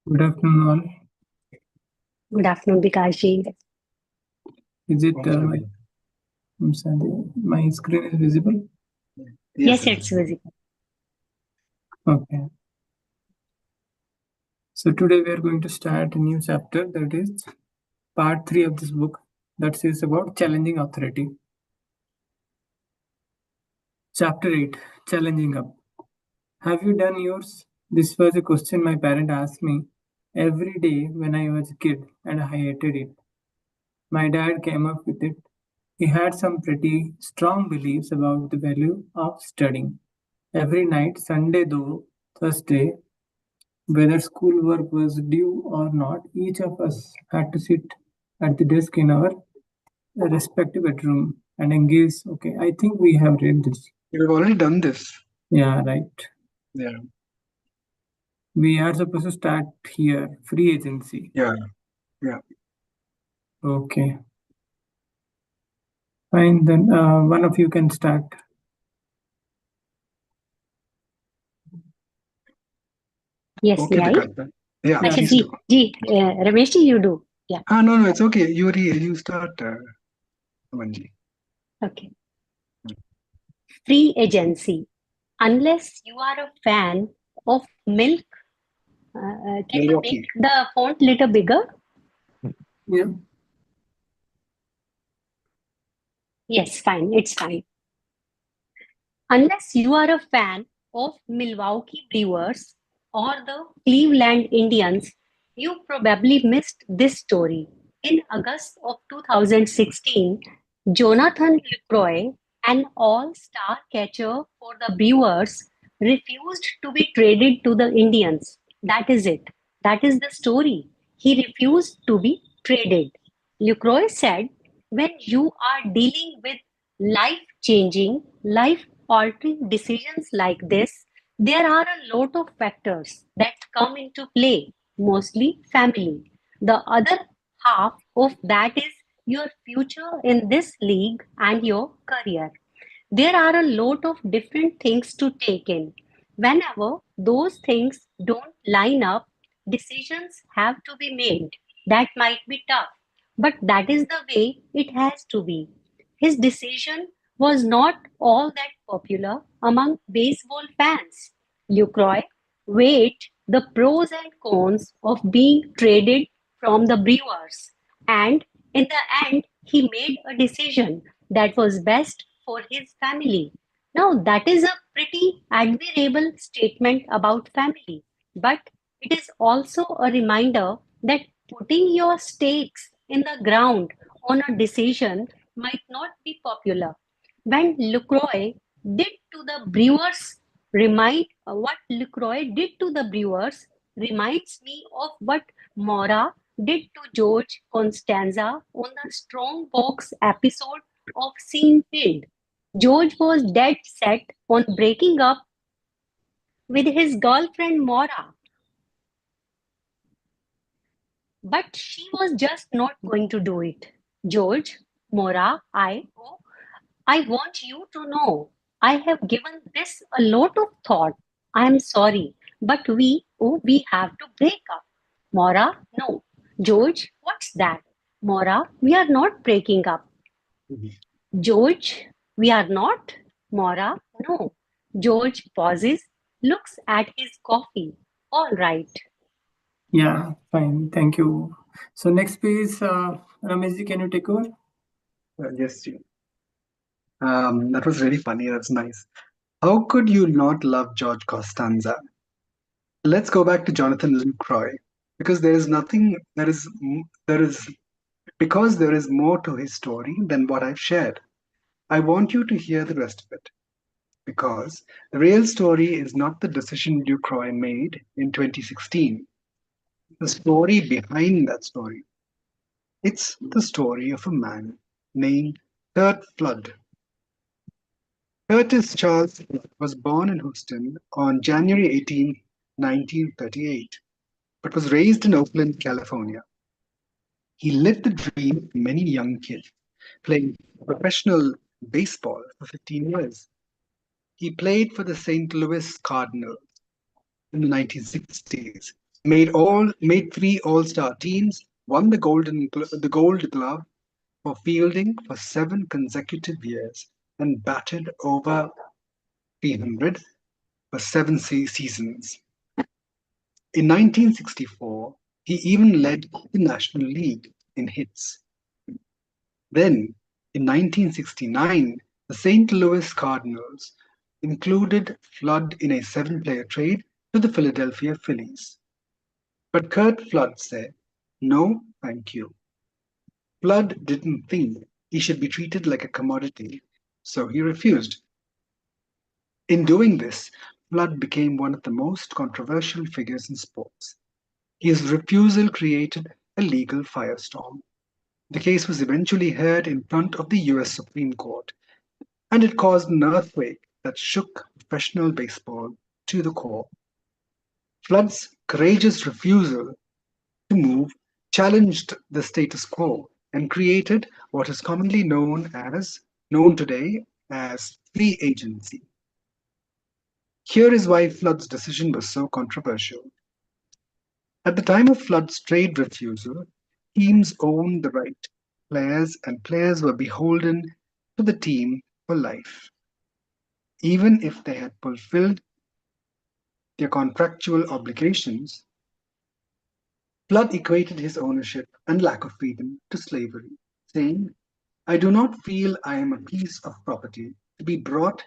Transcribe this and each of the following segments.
Good afternoon, all. Good afternoon, Bikashi. Is it my screen is visible? Yes, it's visible. Okay. So today we are going to start a new chapter, that is part 3 of this book, that is about challenging authority. Chapter 8, Challenging Up. Have you done yours? This was a question my parent asked me every day when I was a kid, and I hated it. My dad came up with it. He had some pretty strong beliefs about the value of studying. Every night, Sunday though Thursday, whether schoolwork was due or not, each of us had to sit at the desk in our respective bedroom and engage. Okay, I think we have read this. You've already done this. Yeah, right. Yeah. We are supposed to start here. Free agency. Yeah. Yeah. Okay. Fine, then one of you can start. Yes, Okay, Nihai. Bikash. Yeah, Yeah. please Ji, do. Ramesh ji, you do. Yeah, No, it's okay. You start, Manji. okay. Free agency. Unless you are a fan of milk, can you make Milwaukee. the font little bigger? Yeah. Yes, fine. It's fine. Unless you are a fan of Milwaukee Brewers or the Cleveland Indians, you probably missed this story. In August of 2016, Jonathan Lucroy, an all-star catcher for the Brewers, refused to be traded to the Indians. That is it. That is the story. He refused to be traded. Lucroy said, when you are dealing with life-changing, life-altering decisions like this, there are a lot of factors that come into play, mostly family. The other half of that is your future in this league and your career. There are a lot of different things to take in. Whenever those things don't line up, decisions have to be made. That might be tough, but that is the way it has to be. His decision was not all that popular among baseball fans. Lucroy weighed the pros and cons of being traded from the Brewers, and in the end, he made a decision that was best for his family. Now, that is a pretty admirable statement about family, but it is also a reminder that putting your stakes in the ground on a decision might not be popular. When LaCroix did to the Brewers what LaCroix did to the Brewers reminds me of what Mora did to George Constanza on the Strong Box episode of Seinfeld. George was dead set on breaking up with his girlfriend Mora, but she was just not going to do it. George, Mora, I want you to know I have given this a lot of thought. I am sorry, but we have to break up. Mora, no. George, what's that? Mora, we are not breaking up. George, we are not. Mora, no. George pauses, looks at his coffee. All right. Yeah, fine. Thank you. So next please, Rameshji, can you take over? Yes, Ji. That was really funny. That's nice. How could you not love George Costanza? Let's go back to Jonathan Lucroy, because there is nothing there is because there is more to his story than what I've shared. I want you to hear the rest of it, because the real story is not the decision Lucroy made in 2016. The story behind that story. It's the story of a man named Kurt Flood. Curtis Charles Flood was born in Houston on January 18, 1938, but was raised in Oakland, California. He lived the dream of many young kids, playing professional baseball for 15 years. He played for the St. Louis Cardinals in the 1960s. made three All-Star teams, won the Gold Glove for fielding for 7 consecutive years, and batted over 300 for seasons. In 1964, he even led the National League in hits. Then, in 1969, the Saint Louis Cardinals included Flood in a 7-player trade to the Philadelphia Phillies. But Curt Flood said, "No, thank you." Flood didn't think he should be treated like a commodity, so he refused. In doing this, Flood became one of the most controversial figures in sports. His refusal created a legal firestorm. The case was eventually heard in front of the US Supreme Court, and it caused an earthquake that shook professional baseball to the core. Flood's courageous refusal to move challenged the status quo and created what is commonly known today as free agency. Here is why Flood's decision was so controversial. At the time of Flood's trade refusal, teams owned the right players and players were beholden to the team for life, even if they had fulfilled their contractual obligations. Flood equated his ownership and lack of freedom to slavery, saying, "I do not feel I am a piece of property to be bought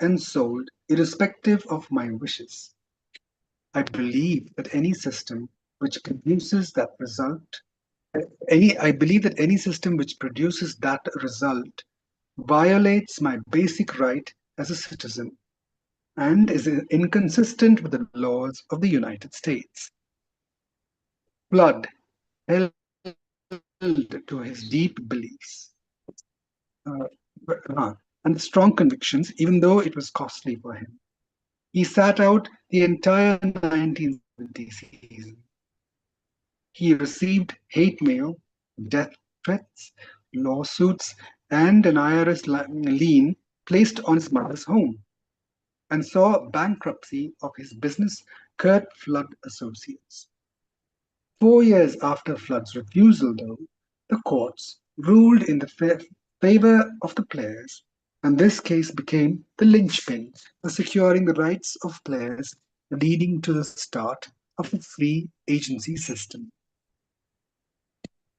and sold irrespective of my wishes. I believe that any system which produces that result I believe that any system which produces that result violates my basic right as a citizen and is inconsistent with the laws of the United States." Flood held to his deep beliefs uh, and strong convictions, even though it was costly for him. He sat out the entire 1970 season. He received hate mail, death threats, lawsuits, and an IRS lien placed on his mother's home, and saw bankruptcy of his business, Curt Flood Associates. 4 years after Flood's refusal, though, the courts ruled in the favor of the players, and this case became the linchpin for securing the rights of players, leading to the start of the free agency system.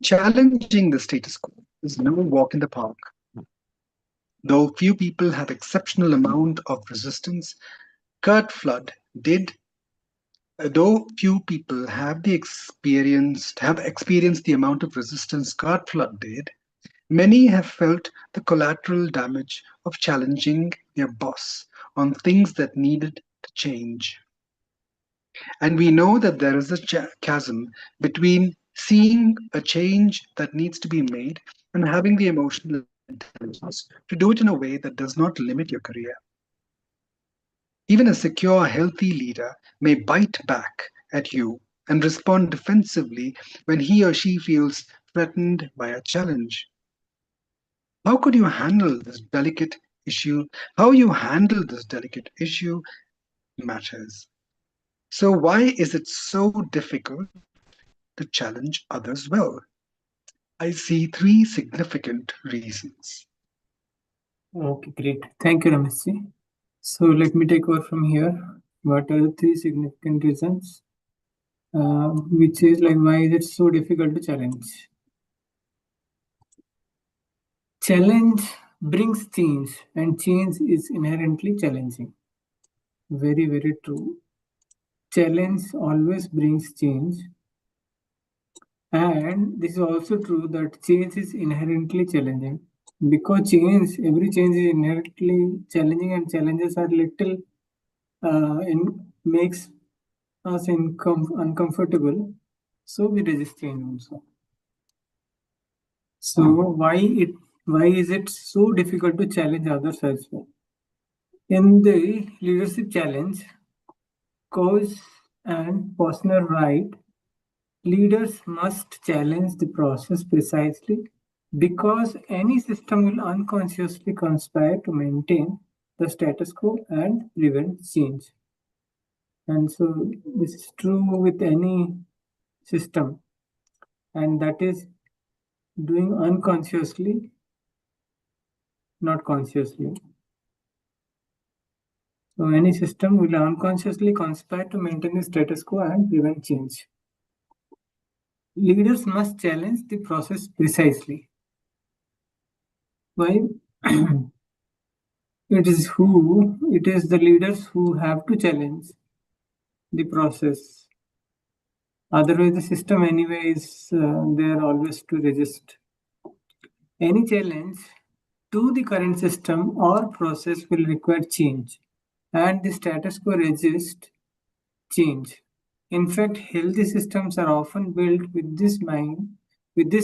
Challenging the status quo is no walk in the park. Though few people have exceptional amount of resistance, Curt Flood did. Though few people have experienced the amount of resistance Curt Flood did, many have felt the collateral damage of challenging their boss on things that needed to change. And we know that there is a chasm between seeing a change that needs to be made and having the emotional intelligence to do it in a way that does not limit your career. Even a secure, healthy leader may bite back at you and respond defensively when he or she feels threatened by a challenge. How could you handle this delicate issue? How you handle this delicate issue matters. So, why is it so difficult to challenge others well? I see three significant reasons. Okay, great. Thank you, Ramesji. So let me take over from here. What are the three significant reasons? Which is like, why is it so difficult to challenge? Challenge brings change, and change is inherently challenging. Very, very true. Challenge always brings change. And this is also true that change is inherently challenging. Because every change is inherently challenging, and challenges are little makes us uncomfortable, so we resist change also. So why is it so difficult to challenge others as well? In the leadership challenge, cause and personal right, leaders must challenge the process precisely because any system will unconsciously conspire to maintain the status quo and prevent change. And so this is true with any system, and that is doing unconsciously, not consciously. So any system will unconsciously conspire to maintain the status quo and prevent change. Leaders must challenge the process precisely. Why? It is the leaders who have to challenge the process. Otherwise, the system anyway is there always to resist. Any challenge to the current system or process will require change, and the status quo resists change. In fact, healthy systems are often built with this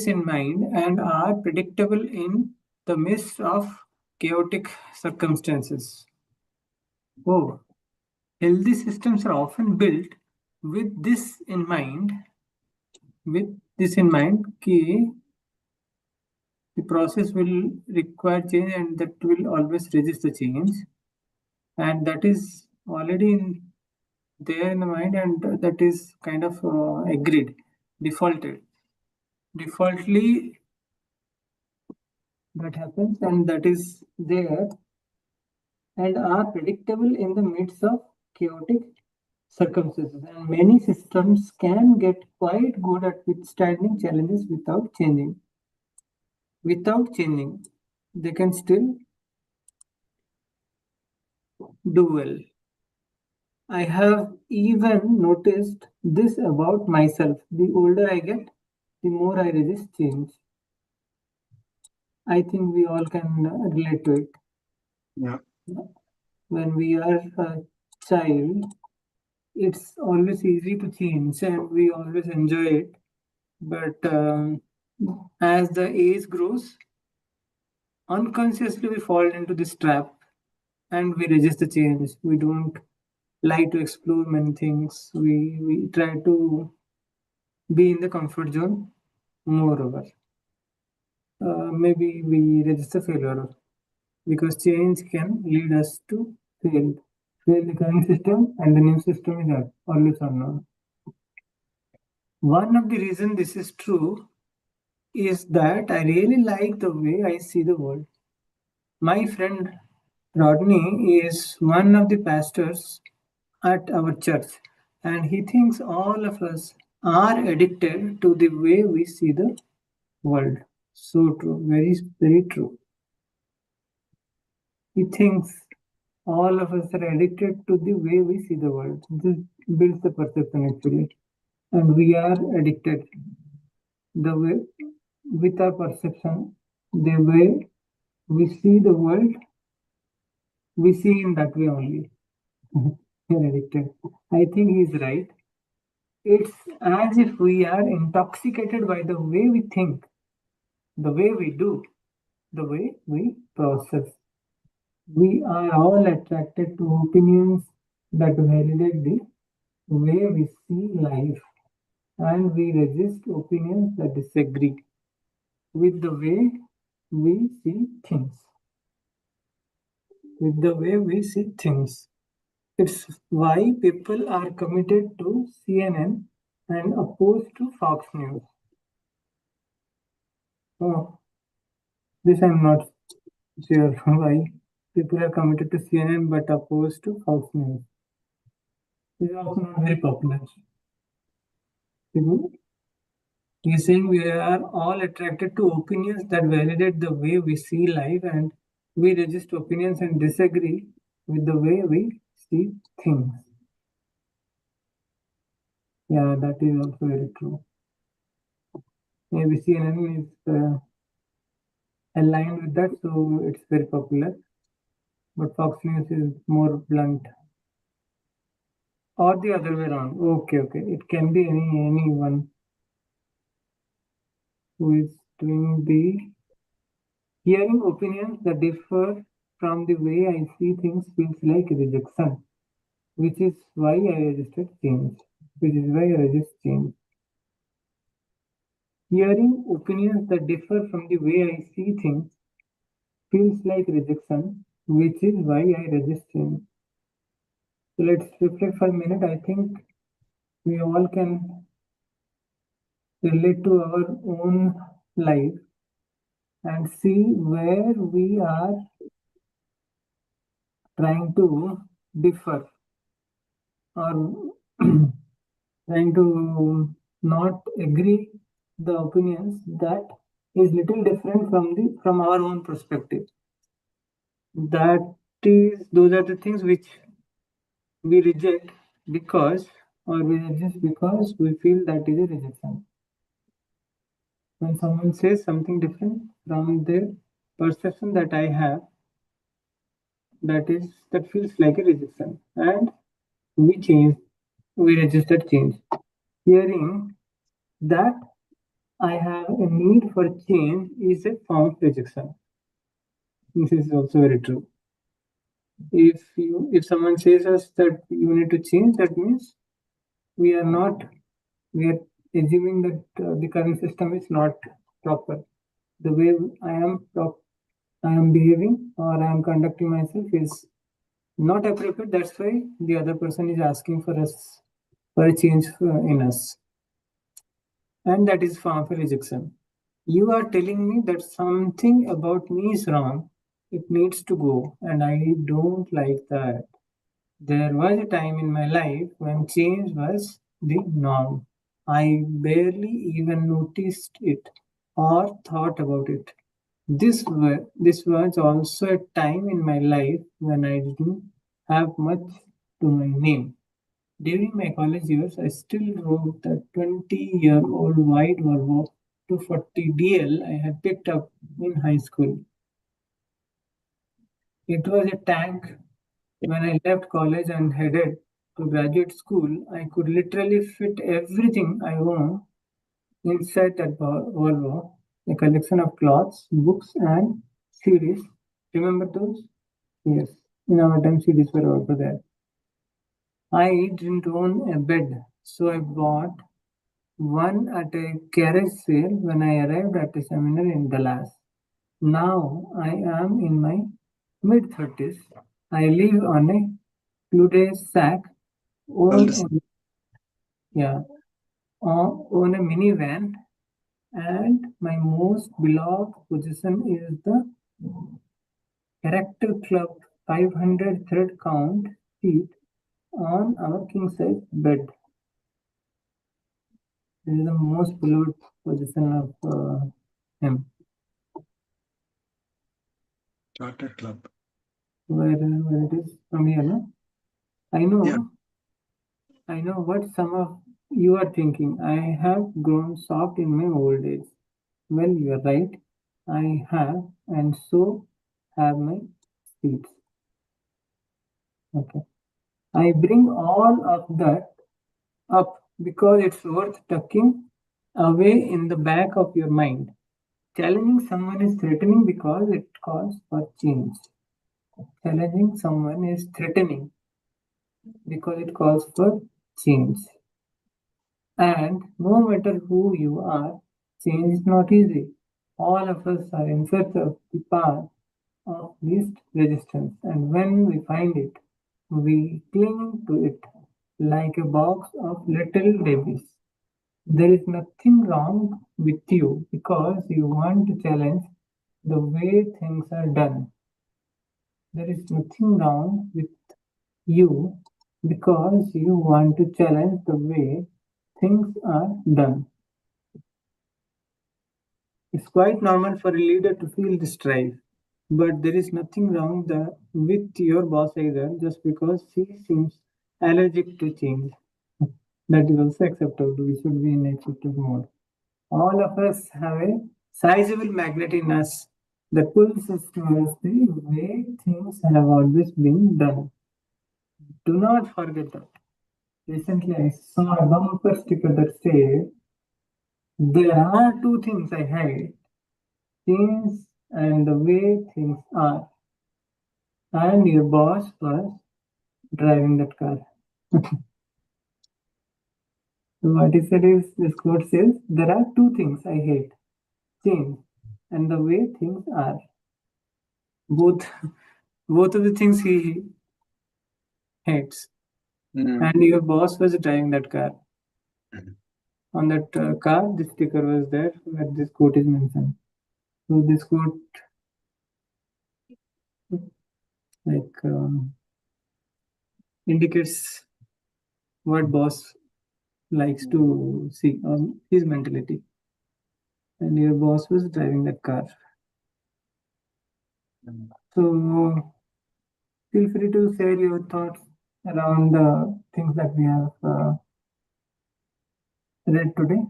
in mind, and are predictable in the midst of chaotic circumstances. Oh, healthy systems are often built with this in mind, कि the process will require change and that will always resist the change, and that is already there in the mind, and that is kind of agreed, defaultly that happens, and that is there, and are predictable in the midst of chaotic circumstances. And many systems can get quite good at withstanding challenges without changing. They can still do well. I have even noticed this about myself. The older I get, the more I resist change. I think we all can relate to it. Yeah. When we are a child, it's always easy to change and we always enjoy it. But as the age grows, unconsciously we fall into this trap and we resist the change. We don't like to explore many things. We try to be in the comfort zone. Moreover, maybe we resist the failure because change can lead us to fail. Fail the current system and the new system is always unknown. One of the reasons this is true is that I really like the way I see the world. My friend Rodney is one of the pastors at our church, and he thinks all of us are addicted to the way we see the world. So true, very, very true. He thinks all of us are addicted to the way we see the world. This builds the perception actually, and we are addicted the way with our perception, the way we see the world, we see in that way only. We're addicted. I think he's right. It's as if we are intoxicated by the way we think, the way we do, the way we process. We are all attracted to opinions that validate the way we see life, and we resist opinions that disagree with the way we see things. With the way we see things. It's why people are committed to CNN and opposed to Fox News. Oh, this I'm not sure why people are committed to CNN but opposed to Fox News. This is also not very popular. He's saying we are all attracted to opinions that validate the way we see life, and we resist opinions and disagree with the way we see things. Yeah, that is also very true. Maybe CNN is aligned with that, so it's very popular. But Fox News is more blunt. Or the other way around. Okay. It can be anyone who is doing the hearing opinions that differ from the way I see things feels like rejection, which is why I resisted change. Hearing opinions that differ from the way I see things feels like rejection, which is why I resist change. So let's reflect for a minute. I think we all can relate to our own life and see where we are trying to differ or trying to not agree the opinions that is little different from our own perspective. That is, those are the things which we reject because, or we reject because we feel that is a rejection. When someone says something different from the perception that I have, that feels like a rejection, and we change, we resist that change. Hearing that I have a need for change is a form of rejection. This is also very true. If someone says us that you need to change, that means we are not we are assuming that the current system is not proper. The way I am behaving or I am conducting myself is not appropriate. That's why the other person is asking for us for a change in us, and that is form of a rejection. You are telling me that something about me is wrong. It needs to go, and I don't like that. There was a time in my life when change was the norm. I barely even noticed it or thought about it. This was also a time in my life when I didn't have much to my name. During my college years, I still drove the 20-year-old white Volvo 240 DL I had picked up in high school. It was a tank. When I left college and headed to graduate school, I could literally fit everything I own inside that Volvo, a collection of clothes, books, and CDs. Remember those? Yes. In our time, CDs were also there. I didn't own a bed, so I bought one at a garage sale when I arrived at a seminar in Dallas. Now I am in my mid 30s. I live on a cul-de-sac, Well, own a, yeah, own a minivan, and my most beloved possession is the Character Club 500 thread count seat on our king size bed. This is the most beloved possession of him. Charter Club. Where it is from here, no? I Yeah. know, I know what some of you are thinking. I have grown soft in my old age. Well, you are right. I have, and so have my seats. Okay. I bring all of that up because it's worth tucking away in the back of your mind. Challenging someone is threatening because it calls for change. Challenging someone is threatening because it calls for change. And no matter who you are, change is not easy. All of us are in search of the path of least resistance, and when we find it, we cling to it like a box of little babies. There is nothing wrong with you because you want to challenge the way things are done. There is nothing wrong with you because you want to challenge the way things are done. It's quite normal for a leader to feel this drive, but there is nothing wrong with your boss either just because she seems allergic to change. That is also acceptable. We should be in acceptable mode. All of us have a sizable magnet in us that pulls us towards the way things have always been done. Do not forget that. Recently, I saw a bumper sticker that said, "There are two things I hate, things and the way things are." And your boss was driving that car. So what he said is, this quote says, "There are two things I hate, change and the way things are." Both, both of the things he hates. Mm. and your boss was driving that car. Mhm. On that car, the sticker was there where this quote is mentioned. So this quote, like, indicates what boss likes to see on his mentality. And your boss was driving that car. Mm. So feel free to share your thoughts around the things that we have read today.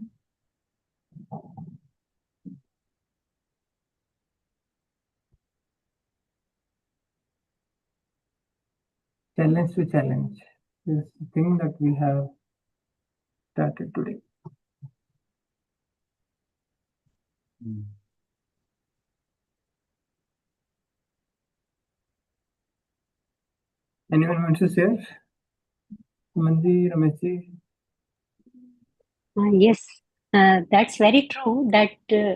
Challenge to challenge is the thing that we have started today. Mm. Anyone wants to share? Manji, Rameshji? Yes, that's very true that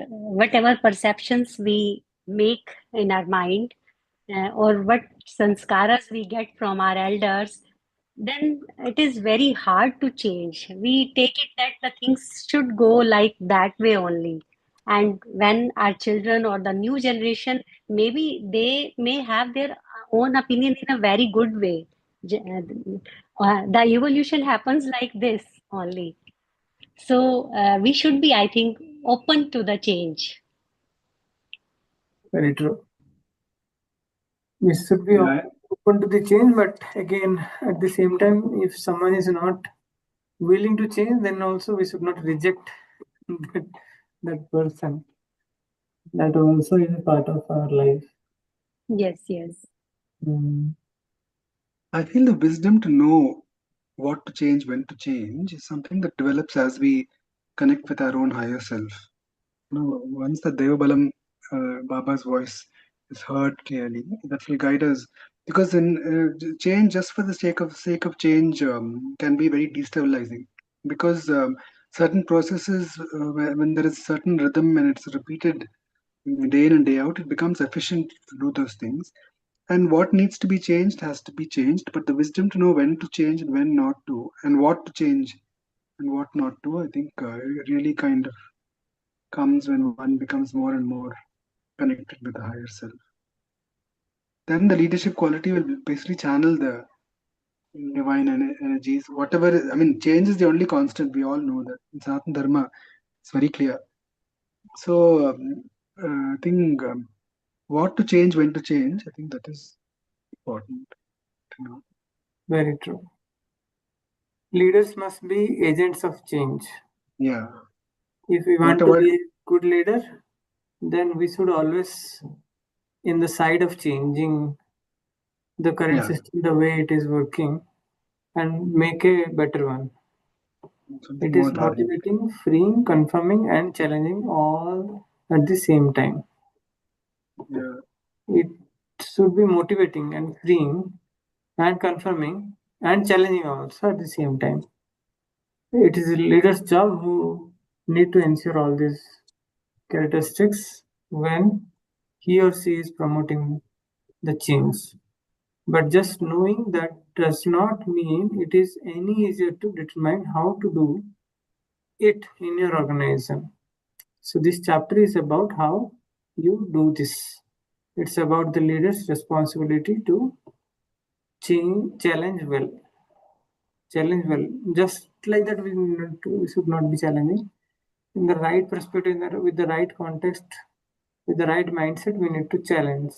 whatever perceptions we make in our mind or what sanskaras we get from our elders, then it is very hard to change. We take it that the things should go like that way only. And when our children or the new generation, maybe they may have their own opinion in a very good way. The evolution happens like this only. So we should be, I think, open to the change. Very true. We should be Yeah, open to the change, but again, at the same time, if someone is not willing to change, then also we should not reject that, that person. That also is a part of our life. Yes, yes. Mm, I feel the wisdom to know what to change, when to change, is something that develops as we connect with our own higher self. Once the Devabalam Baba's voice is heard clearly, that will guide us. Because in change, just for the sake of change, can be very destabilizing. Because certain processes, when there is certain rhythm and it's repeated day in and day out, it becomes efficient to do those things. And what needs to be changed has to be changed. But the wisdom to know when to change and when not to, and what to change and what not to, I think really kind of comes when one becomes more and more connected with the higher self. Then the leadership quality will basically channel the divine energies. Whatever, I mean, change is the only constant. We all know that. In Sanatana Dharma, it's very clear. So, I think what to change, when to change, I think that is important to know. very true. Leaders must be agents of change. Yeah, If we not want to about, be a good leader, then we should always in the side of changing the current yeah, system the way it is working and make a better one. something It more is dharmic. motivating, freeing, confirming, and challenging all at the same time. Yeah. It should be motivating and freeing and confirming and challenging also at the same time. It is a leader's job who need to ensure all these characteristics when he or she is promoting the change. But just knowing that does not mean it is any easier to determine how to do it in your organization. So, this chapter is about how you do this. It's about the leader's responsibility to challenge well. Challenge well. Just like that, we should not be challenging. In the right perspective, with the right context, with the right mindset, we need to challenge.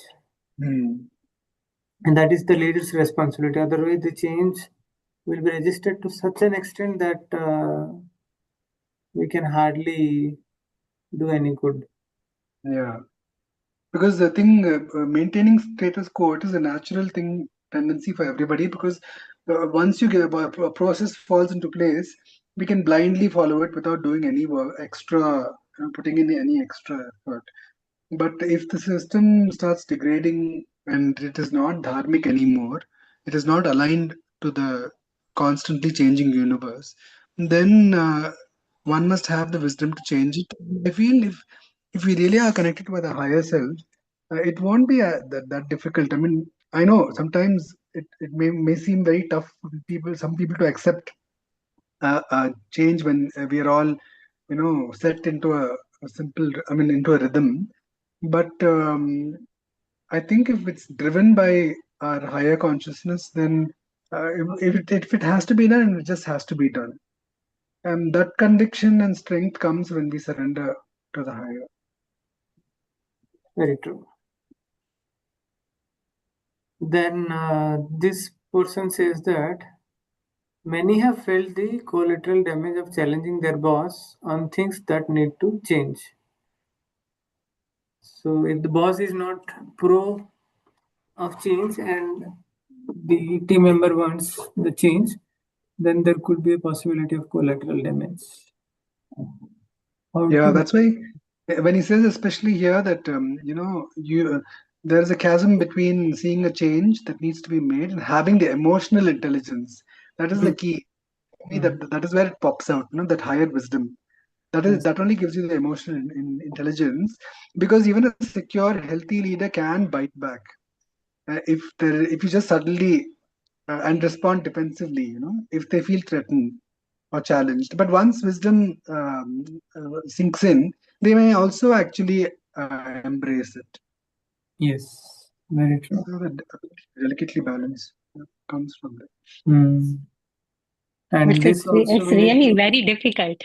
Hmm. And that is the leader's responsibility. Otherwise, the change will be registered to such an extent that we can hardly do any good. Yeah. Because the thing, maintaining status quo, it is a natural thing, tendency for everybody. Because once you get a process falls into place, we can blindly follow it without doing any work, extra, putting in any extra effort. But if the system starts degrading and it is not dharmic anymore, it is not aligned to the constantly changing universe, then one must have the wisdom to change it. I feel if we really are connected with a higher self, it won't be that difficult. I mean, I know sometimes it may seem very tough for some people to accept change when we are all, set into a simple, I mean, into a rhythm. But I think if it's driven by our higher consciousness, then if it has to be done, it just has to be done. And that conviction and strength comes when we surrender to the higher. Very true. Then this person says that many have felt the collateral damage of challenging their boss on things that need to change. So if the boss is not pro of change and the team member wants the change, then there could be a possibility of collateral damage. How Yeah, to that's why when he says, especially here, that there's a chasm between seeing a change that needs to be made and having the emotional intelligence. That is the Mm, key. For me, mm, that is where it pops out. That higher wisdom. yes, That only gives you the emotional intelligence, because even a secure, healthy leader can bite back if you just suddenly and respond defensively. If they feel threatened or challenged. But once wisdom sinks in, they may also actually embrace it. yes, very true. So the delicately balance comes from that. Mm. But And this also it's we need really to, very difficult.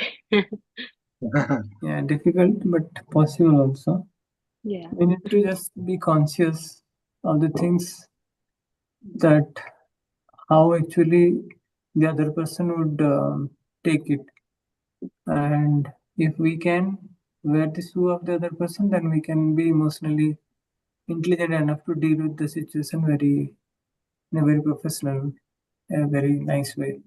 yeah, difficult but possible also. Yeah. We need to just be conscious of the things that how actually the other person would take it. And if we can wear the shoe of the other person, then we can be emotionally intelligent enough to deal with the situation in a very professional, a very nice way.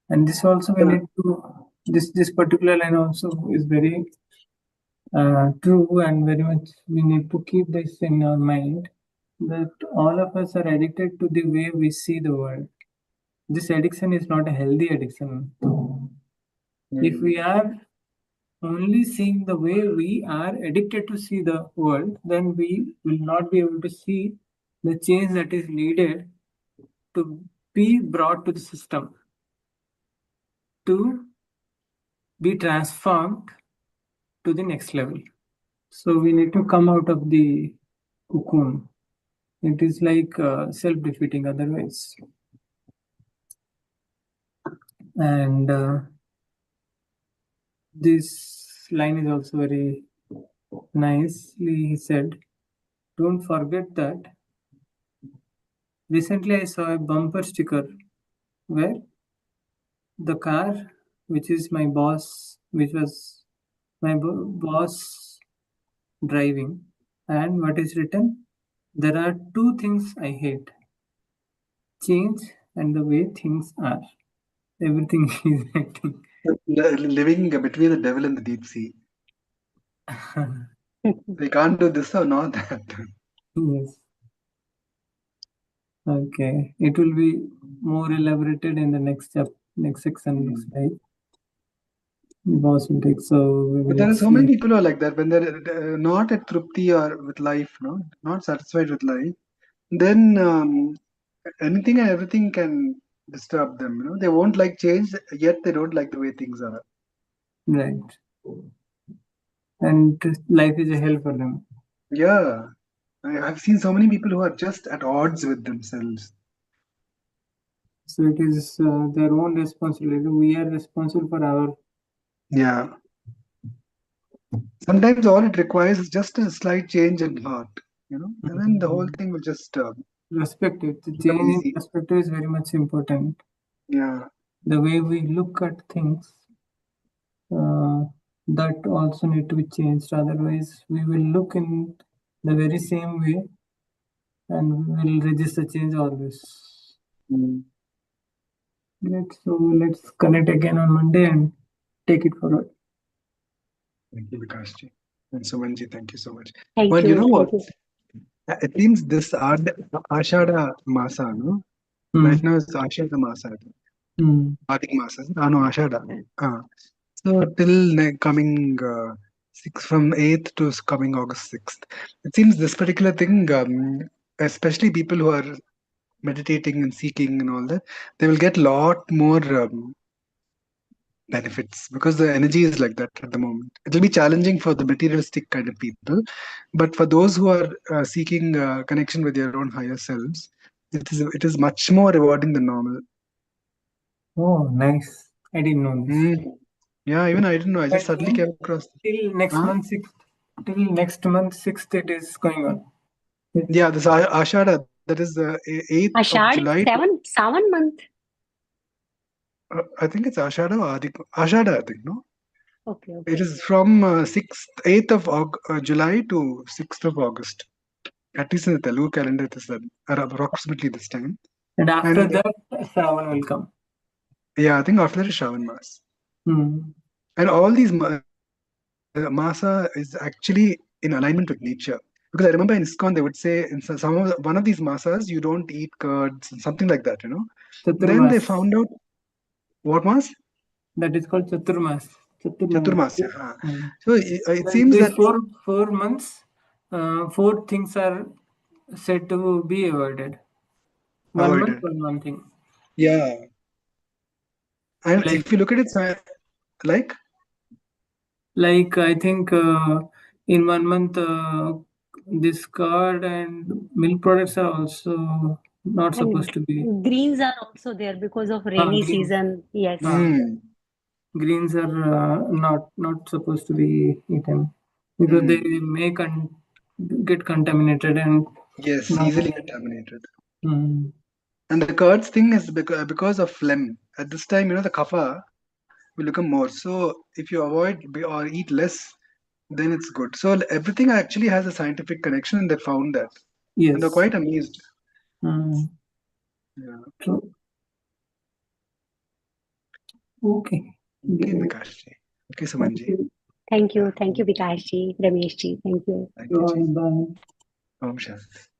And this also we Yeah. need to this particular line also is very true, and very much we need to keep this in our mind that all of us are addicted to the way we see the world. This addiction is not a healthy addiction. If Mm. we are only seeing the way we are addicted to see the world, then we will not be able to see the change that is needed to be brought to the system, to be transformed to the next level. So we need to come out of the cocoon. It is like self-defeating otherwise. And this line is also very nicely he said. Don't forget that recently I saw a bumper sticker where the car, which is my boss, which was my boss driving, and what is written? There are two things I hate: change and the way things are. Everything is acting. Living between the devil and the deep sea. They can't do this or not that. Yes. Okay. It will be more elaborated in the next next section. Looks Mm. like the boss will take. So we But will there are so many see. people who are like that when they're not at trupti or with life, not satisfied with life. Then anything and everything can disturb them. They won't like change, yet they don't like the way things are. Right. And life is a hell for them. Yeah, I've seen so many people who are just at odds with themselves. So it is their own responsibility. We are responsible for our Yeah, sometimes all it requires is just a slight change in heart, and then the whole thing will just perspective. The become change in easy. perspective is very much important. Yeah. The way we look at things, uh, that also need to be changed. Otherwise, we will look in the very same way and we will resist the change always. Mm. Great. So let's connect again on Monday and take it forward. Thank you, Vikashji. And Sumanji, thank you so much. Thank Well, you you. know what? Thank you. It seems this Ashada Masa, no? Hmm. Right now it's Ashada Masa, I think. Hmm. Kartik Masa. No, Ashada. So till coming six from 8th to coming August 6th. It seems this particular thing. especially people who are meditating and seeking and all that, they will get lot more benefits because the energy is like that at the moment. It will be challenging for the materialistic kind of people, but for those who are seeking connection with their own higher selves, it is much more rewarding than normal. Oh, nice. I didn't know this. Mm. Yeah, even I didn't know. I just And suddenly came across. till next Huh? month, 6th, till next month, 6th, it is going on. It's Yeah, this Ashada, that is the 8th of Ashad July is to, Savan month. I think it's Ashada or Ashada, I think, no? Okay, It okay. is from 6th, 8th of July to 6th of August. At least in the Telugu calendar, it is approximately this time. and after And that, Shravan will come. yeah, I think after that is Shravan Mas. Hmm. And all these Masa is actually in alignment with nature. Because I remember in ISKCON, they would say in one of these Masas, you don't eat curds and something like that. Then they Chaturmas. found out what Mas? That is called Chaturmas. Chaturmas. Chaturmasya. Huh? Hmm. So it Then seems these that, four months, four things are said to be avoided. 1 month, avoided. one thing. Yeah. And Like if you look at it, like, I think in 1 month, this curd and milk products are also not And supposed to be. greens are also there because of rainy Greens. season. Yes. Uh, hmm, greens are not supposed to be eaten because they hmm, may get contaminated and yes, not. easily contaminated. Mm, And the curds thing is because of phlegm. At this time, the kapha will become more. So if you avoid or eat less, then it's good. So everything actually has a scientific connection, and they found that, and they're yes. quite amazed. Mm, Yeah. true. Okay. Okay, Great. Vikashji. Okay, Thank Sumanji. you. Thank Yeah. you. Thank you, Vikashji, Rameshji. Thank you. Thank you, Ji. Bye. Om Shanti.